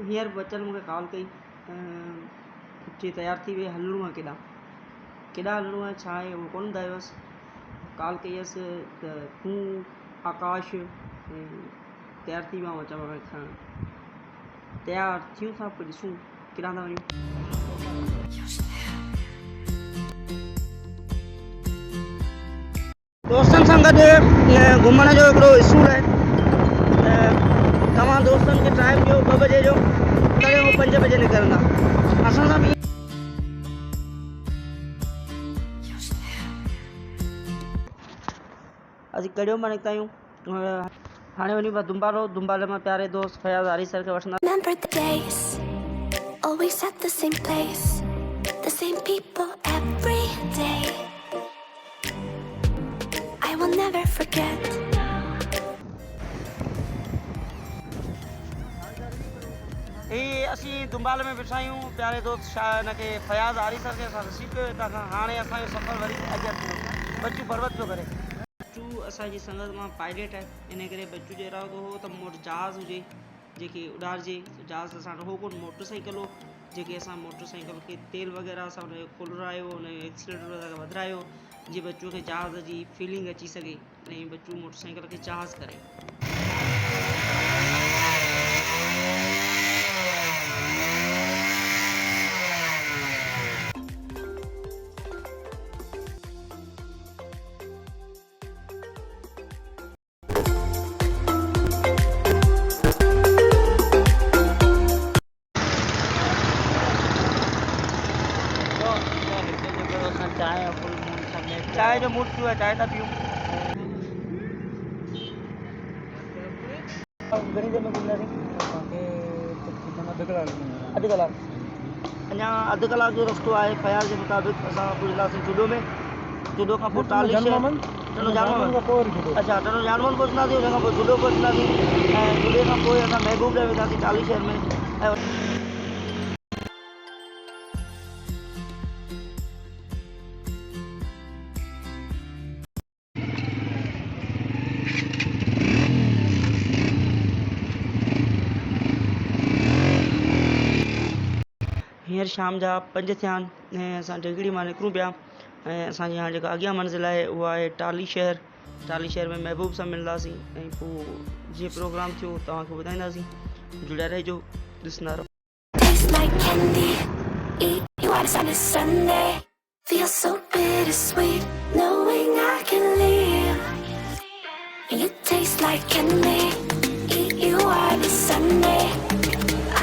हींअर बच्चन मूंखे कॉल कई चई तयार थी वे हलणो आहे केॾांहुं हलणो आहे छा आहे उहो कोन ॿुधायोसि। कॉल कई हुअसि त तूं आकाश तयार थी विया अचां पाण खणण। तयार थियूं था पोइ ॾिसूं केॾांहुं था वञूं। दोस्तनि सां गॾु घुमण जो हिकिड़ो इसूल आहे त तव्हां दोस्तनि खे टाइम ॾियो 2 बजे जो तॾहिं उहो 5 बजे निकिरंदा। असां सां बि असीं कहिड़ो मां निकिता आहियूं हाणे वञूं पिया दुंबाले मां प्यारे दोस्त फयाज़ हारी सर खे वठंदा। Remember the days, always at the same place, the same people every day. I will never forget. असीं दुंबाले में बिठा आहियूं प्यारे दोस्त हिनखे फयाज़ हारी सर खे असां रिसीव कयो हितां खां। हाणे असांजो सफ़र वरी अॻियां थियो बच्चू पर्वत पियो करे। बच्चू असांजी संगत मां पायलट आहे इन करे बच्चू जो इरादो हो त मोटि जहाज़ हुजे जेके उॾारिजे। जहाज़ असां हो कोन मोटरसाइकिल हो जेके असां मोटरसाइकिल खे तेल वग़ैरह असां हुनजो खुलरायो हुनजो एक्सीलेटर वग़ैरह वधायो जीअं बच्चू खे जहाज़ जी फीलिंग अची सघे ऐं बच्चू मोटरसाइकिल खे जहाज़ करे। चाय जो मूड पियो आहे चाय था पियूं। घणी देर में घुमंदासीं? अधु कलाक अञा अधु कलाक जो रस्तो आहे। ख़्याल जे मुताबिक़ असां पुॼंदासीं जुडो में। जुडो खां पोइ टाली शहर टनो जानमन अच्छा टनो जानमन पहुचंदासीं। हुन खां पोइ जुडो पहुचंदासीं ऐं जुडे खां पोइ असां महबूब ॾे वेंदासीं टाली शहर में। ऐं हींअर शाम जा 5 थिया आहिनि ऐं असां डिगड़ी मां निकिरूं पिया ऐं असांजी हाणे जेका अॻियां मंज़िल आहे उहा आहे टाली शहर। टाली शहर में महबूब सां मिलंदासीं ऐं पोइ जीअं प्रोग्राम थियो तव्हांखे ॿुधाईंदासीं। जुड़िया रहिजो ॾिसंदा रहो। Tastes like candy, eat you out on a Sunday. Feels so bittersweet, knowing I can leave. You taste like candy, eat you out on Sunday.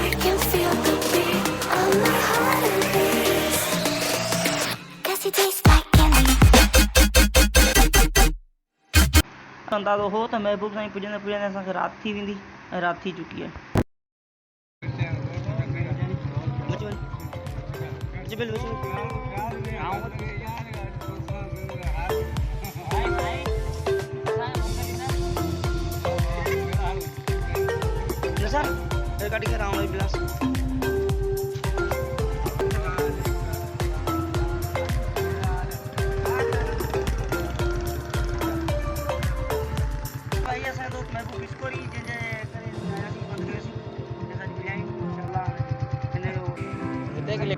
I can feel the beat of my heart and beats. 'Cause you taste like candy. अंदाज़ो हो त महबूब साईं पुॼंदे पुॼंदे असांखे राति थी वेंदी ऐं राति थी चुकी आहे। गाड़ी के राउंड बिलास भाई असां तो महबूब स्कोरी जे करे आयासीं बंद कयोसीं असां बिरयानी इंशाल्लाह इने देख ले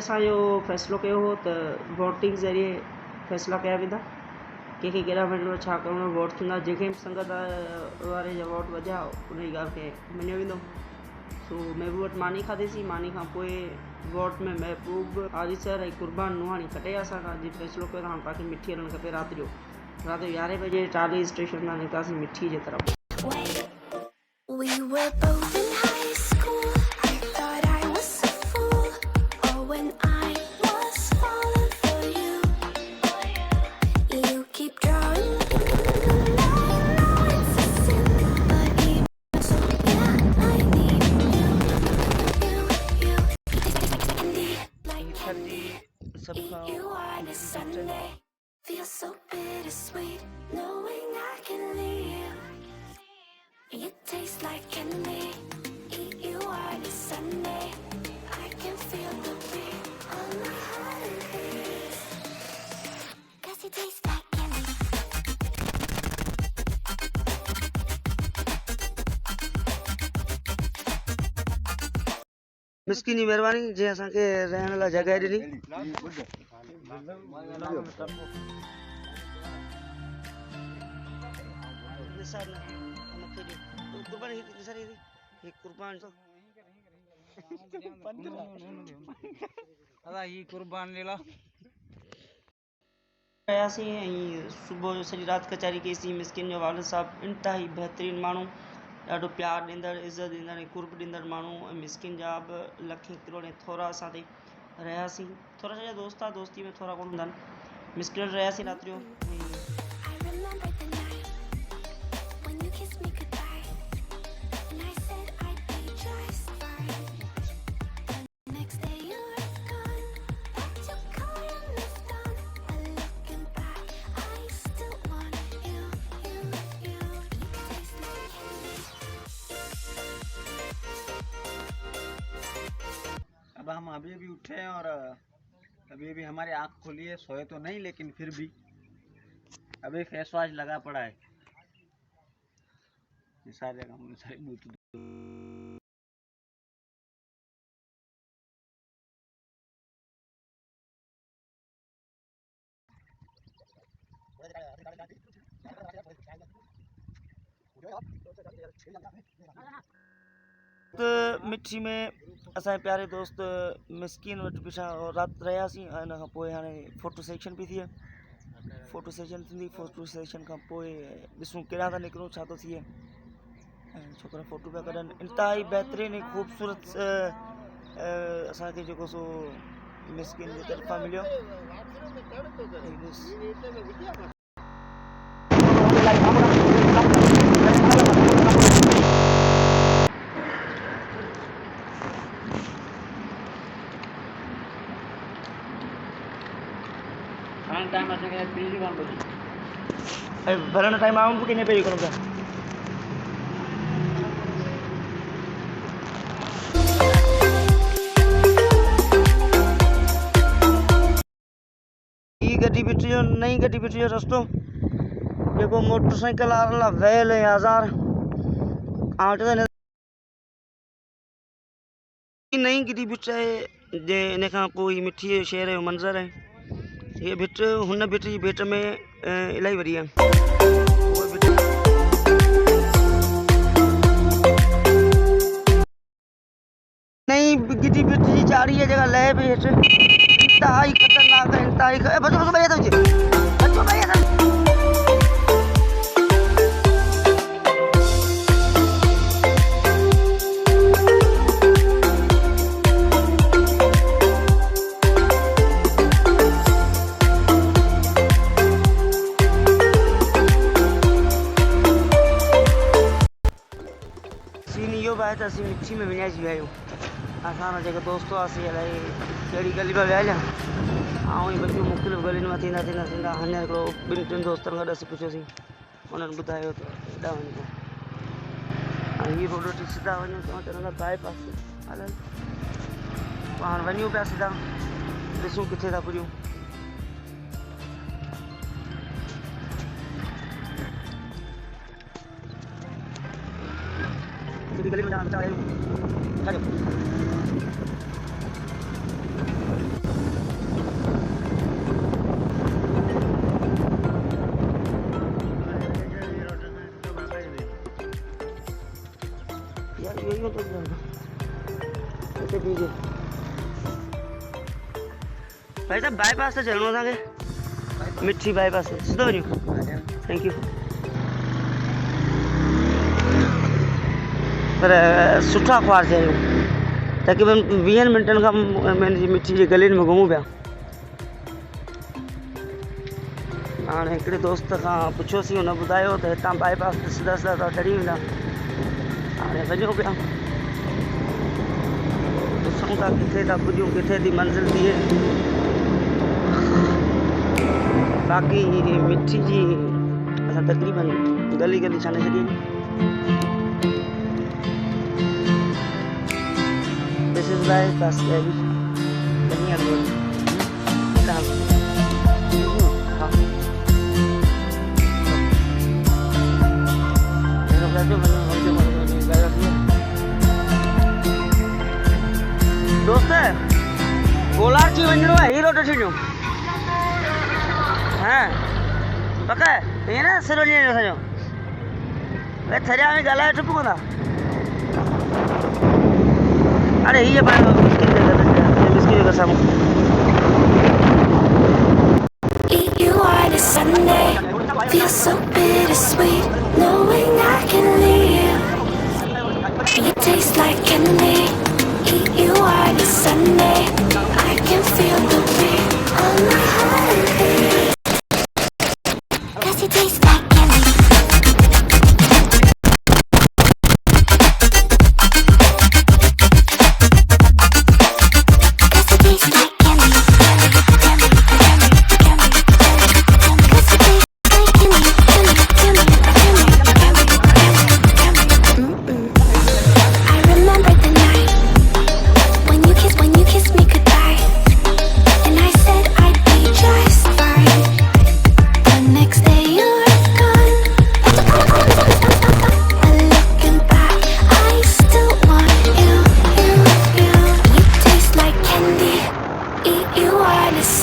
असांजो फ़ैसिलो कयो हो त वोटिंग ज़रिए फ़ैसिला कया वेंदा कंहिंखे केॾा वञिणो छा करिणो। वोट थींदा जंहिंखे संगत वारे जा वोट वधिया उन जी ॻाल्हि खे मञियो वेंदो। सो महबूब वटि मानी खाधीसीं। मानी खां पोइ वोट में महबूब हारी सर ऐं कुर्बान नुहाणी कटे असां अॼु फ़ैसिलो कयो त हाणे तव्हांखे मिठी हलणु खपे। राति जो 11 बजे टाली स्टेशन तां निकितासीं मिठी जे तरफ़। We were both in high school. I thought I was a fool. Oh, when I was falling for you. You keep drawing the line. Now it's a sin, but even so, yeah, I need you. You taste like candy, eat you on a Sunday. Feels so bittersweet, knowing I can leave. You taste like candy, eat you on a Sunday. I can feel the beat on my heart and beats. Miskin जी महिरबानी जे असांखे रहण लाइ जॻह ॾिनी। सुबुह जो सॼी राति कचहरी कईसीं। मिस्किन जो वालिद साहब इंतिहाई बहितरीनु माण्हू, ॾाढो प्यार ॾींदड़, इज़त ॾींदड़ ऐं कुर्ब ॾींदड़ माण्हू। ऐं मिस्किन जा बि लखें करोड़ें थोरा असां ते रहियासीं। थोरा जा दोस्त आहे, दोस्ती में थोरा कोन हूंदा आहिनि। मिस्किन रहियासीं राति जो। I remember the night when you kissed me goodbye, and I said I'd be just fine. The next day you were gone, packed your car and moved on. And looking back, I still want you. You taste like candy. अब हम अभी भी उठे हैं और अभी भी हमारी आँख खुली है। सोए तो नहीं, लेकिन फिर भी अभी फेस वॉश लगा पड़ा है। सारे मिठी में असांजे प्यारे दोस्त मिस्किन वटि पिछा राति रहियासीं। हिन खां पोइ हाणे फ़ोटो सेक्शन बि थिए, फ़ोटो सेशन थींदी। फ़ोटो सेशन खां पोइ ॾिसूं केॾा था निकिरूं, छा थो थिए। ऐं छोकिरा फ़ोटो पिया कढनि। इंतिहाई बहितरीनु ऐं ख़ूबसूरत असांखे जेको सो मिस्किन जे तरफ़ां मिलियो। भरण टाइम आऊं भी किने पे करूं पिया। ई गड्डी बिठी जो नई गड्डी बिठी जो रस्तो जेको मोटरसाइकिल वाला वेल ऐं आज़ार नई गड्डी बिठ आहे। जे इन खां पोइ मिठी शहर जो मंज़र आहे। ये भिट हुन भिट जी भेट में इलाही वॾी आहे। नई गिटी भिट जी चाड़ी है जगह लहे पई हेठि। इंतिहाई ख़तरनाक है, इंतिहाई बचो भैया था बचो भैया था। बात असीं मिठी में विञाइजी विया आहियूं। असां जेके दोस्त हुआसीं अलाए कहिड़ी गली में विया हलिया। ऐं ई बचियूं मुख़्तलिफ़ गलियुनि में थींदा हाणे हिकिड़ो ॿिनि टिनि दोस्तनि गॾु असीं पुछियोसीं। उन्हनि ॿुधायो त हेॾा वञो ऐं हीअ रोड वठी सिधा वञूं त चवंदा बाईपास हलनि। पोइ हाणे वञूं पिया सिधा, ॾिसूं किथे था पुॼूं। गली में जाना चाहिए। यार यही हो तो पीछे भाई साहब बाईपास से चलना असांखे। मिठी बाईपास से सिधो वञूं। Thank you. पर सुठा ख्वार थिया आहियूं। तक़रीबन 20 मिंटनि खां मिठी जी गलियुनि में घुमूं पिया। हाणे हिकिड़े दोस्त खां पुछियोसीं, हुन ॿुधायो त हितां बाईपास ते सिधा सिधा था चढ़ी वेंदा। हाणे वञूं पिया, ॾिसूं था किथे था पुॼूं, किथे थी मंज़िल थिए। बाक़ी मिठी जी असां तक़रीबन गली गली छाने छॾी। This is bypass baby. Ini yang dulu. Come. Kalau belajar mana वञूं हा पक ईअं न सिर वञी वञो असांजो भई थरिया में ॻाल्हाए चुप कंदा अरे हीअ पाण बिस्किट कर साम्हूं You are the Sunday, feels so bittersweet, knowing I can leave. You taste like candy. You are the Sunday, I can feel the beat on my heart and beat. 'Cause you taste like candy.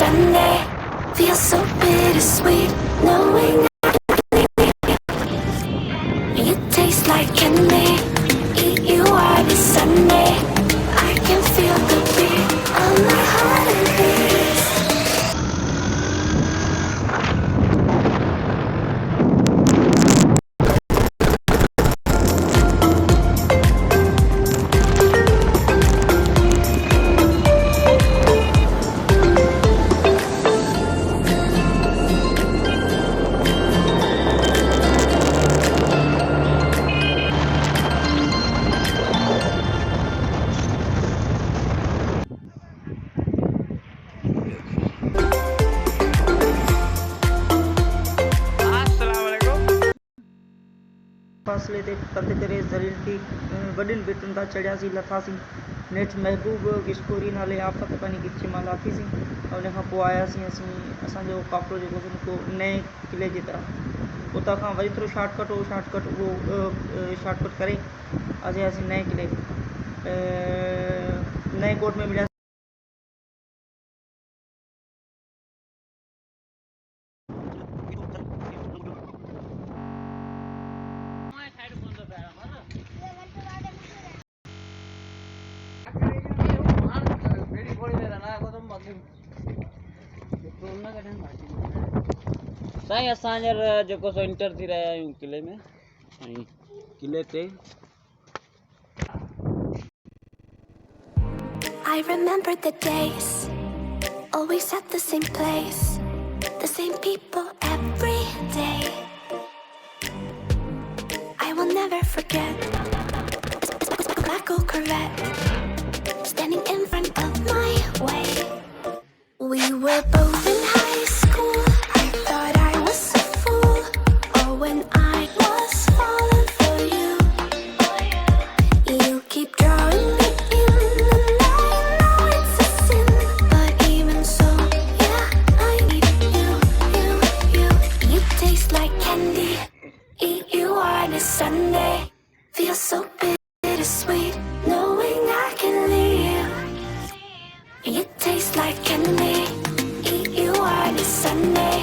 Sunday feels so bittersweet, knowing you taste like candy. You are the Sunday, I can feel the beat on my heart and beat. फासले ते कंधे करे ज़लील थी वॾियुनि भितुनि तां चढ़ियासीं लथासीं नेठि महबूब किशकोरी नाले आफ़त पंहिंजी गिची मां लाथीसीं ऐं उन खां पोइ आयासीं असांजो काफ़िलो जेको को नए किले जी तरफ़ उतां खां वरी थोरो शॉर्टकट उहो शॉर्टकट करे असीं नए किले नए कोट में मिलियासीं साईं असां हींअर जेको सो इंटर थी रहिया आहियूं किले में ऐं किले ते I remember the days, always at the same place, the same people every day. I will never forget this black old Corvette standing in front of my way. We were both in high school. I thought I was a fool. Oh, when I was falling for you. You keep drawing me in, and I know it's a sin. But even so, yeah, I need you. You taste like candy. You are the Sunday. Feels so bittersweet, knowing I can leave. You taste like candy. You are the Sunday.